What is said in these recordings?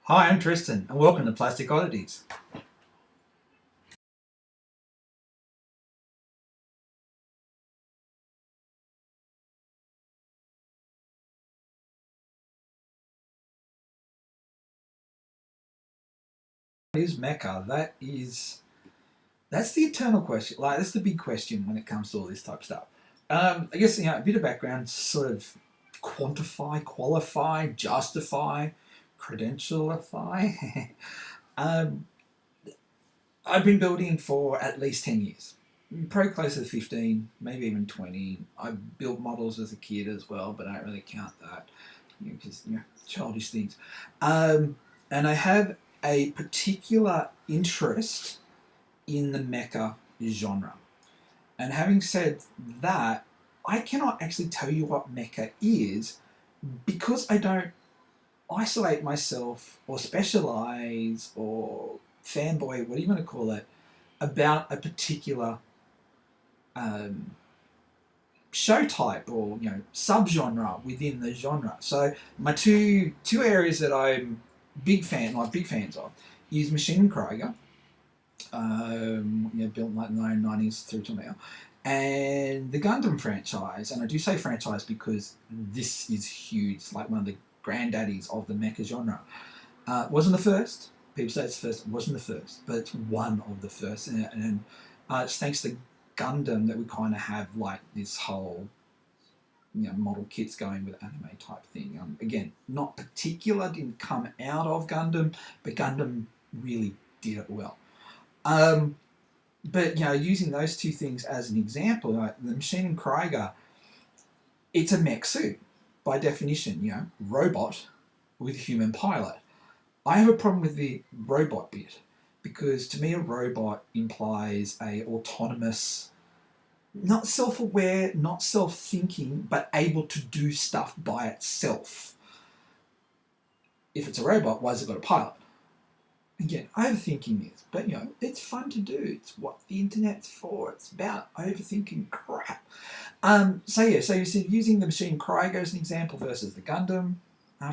Hi, I'm Tristan, and welcome to Plastic Oddities. What is Mecha? That's the eternal question. Like that's the big question when it comes to all this type of stuff. I guess a bit of background, sort of quantify, qualify, justify, credentialify. um, I've been building for at least 10 years, probably closer to 15, maybe even 20. I built models as a kid as well, but I don't really count that because childish things. And I have a particular interest in the mecha genre. And having said that, I cannot actually tell you what mecha is because I don't isolate myself or specialize or fanboy, what do you want to call it, about a particular um, show type or subgenre within the genre. So my two areas that I'm big fans of, is Machine and Krieger, built in like the 1990s through to now, and the Gundam franchise. And I do say franchise because this is huge. It's like one of the granddaddies of the mecha genre. Wasn't the first. People say it's the first. It wasn't the first, but it's one of the first. And it's thanks to Gundam that we kind of have like this whole model kits going with anime type thing. Again, not particular, didn't come out of Gundam, but Gundam really did it well. Um, but using those two things as an example, like the Machine and Krieger, it's a mech suit by definition. Robot with human pilot. I have a problem with the robot bit because to me a robot implies a autonomous, not self-aware, not self-thinking, but able to do stuff by itself. If it's a robot, why has it got a pilot? Again, overthinking this, but it's fun to do. It's what the internet's for. It's about overthinking crap. So you see, using the Machine Krieger as an example versus the Gundam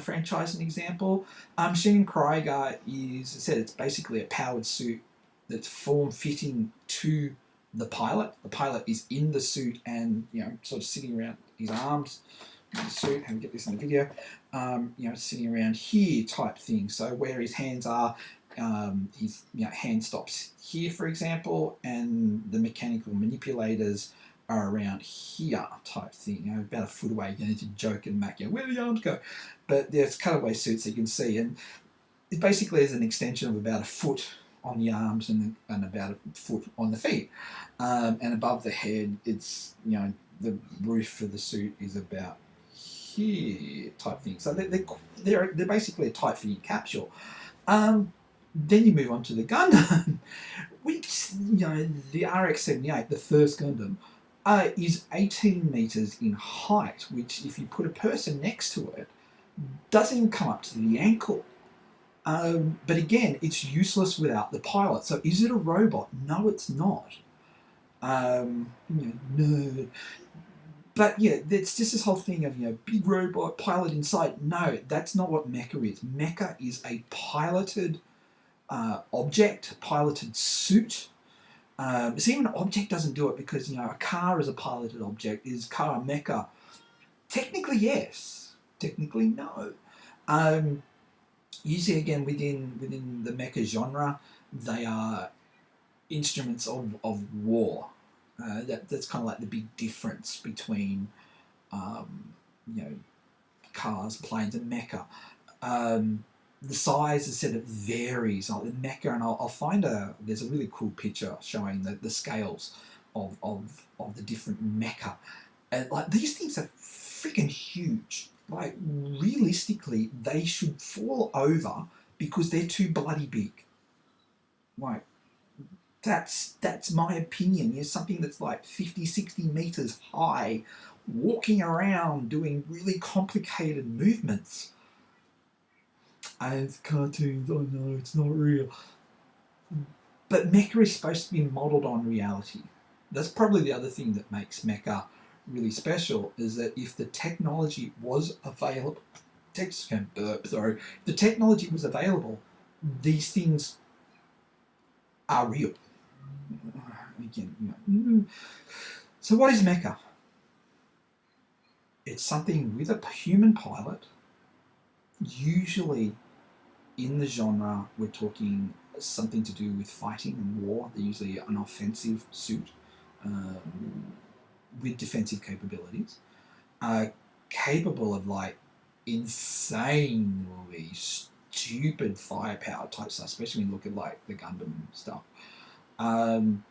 franchise as an example. Machine Krieger is, I said, it's basically a powered suit that's form-fitting to the pilot. The pilot is in the suit and sort of sitting around his arms in the suit. How we get this in the video? Sitting around here type thing. So where his hands are, his hand stops here, for example, and the mechanical manipulators are around here type thing. About a foot away. You need to joke and ma.k, where do the arms go? But there's cutaway suits that you can see, and it basically is an extension of about a foot on the arms and about a foot on the feet. And above the head, it's the roof for the suit is about here type thing. So they're basically a tight fitting capsule. Then you move on to the Gundam, which the RX-78, the first Gundam, is 18 meters in height, which if you put a person next to it, doesn't even come up to the ankle. But again, it's useless without the pilot. So is it a robot? No, it's not. No. But it's just this whole thing of big robot, pilot inside. No, that's not what mecha is. Mecha is a piloted object, piloted suit. See, even an object doesn't do it because a car is a piloted object. Is car a mecha? Technically, yes. Technically, no. Usually, again, within the mecha genre, they are instruments of war. That's kind of like the big difference between cars, planes, and mecha. The size, as I said, it varies. Like the mecha, and I'll find there's a really cool picture showing the scales of the different mecha. And like these things are freaking huge. Like realistically, they should fall over because they're too bloody big. Like that's my opinion. Something that's like 50, 60 meters high, walking around doing really complicated movements. And it's cartoons, I know, it's not real. But mecha is supposed to be modelled on reality. That's probably the other thing that makes mecha really special, is that if the technology was available text can burp. Sorry, the technology was available. These things are real. Again, so what is Mecha? It's something with a human pilot. Usually, in the genre, we're talking something to do with fighting and war. They're usually an offensive suit um, with defensive capabilities, capable of like insanely stupid firepower type stuff, especially when you look at like the Gundam stuff. Um,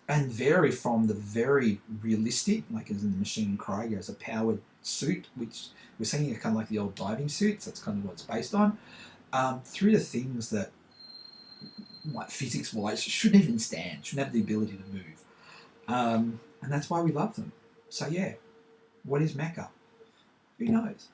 and vary from the very realistic, like as in the Machine Krieger, as a powered suit, which we're seeing it kind of like the old diving suits. That's kind of what it's based on. Through the things that, like physics-wise, shouldn't even stand, shouldn't have the ability to move, and that's why we love them. So yeah, what is Mecha? Who knows?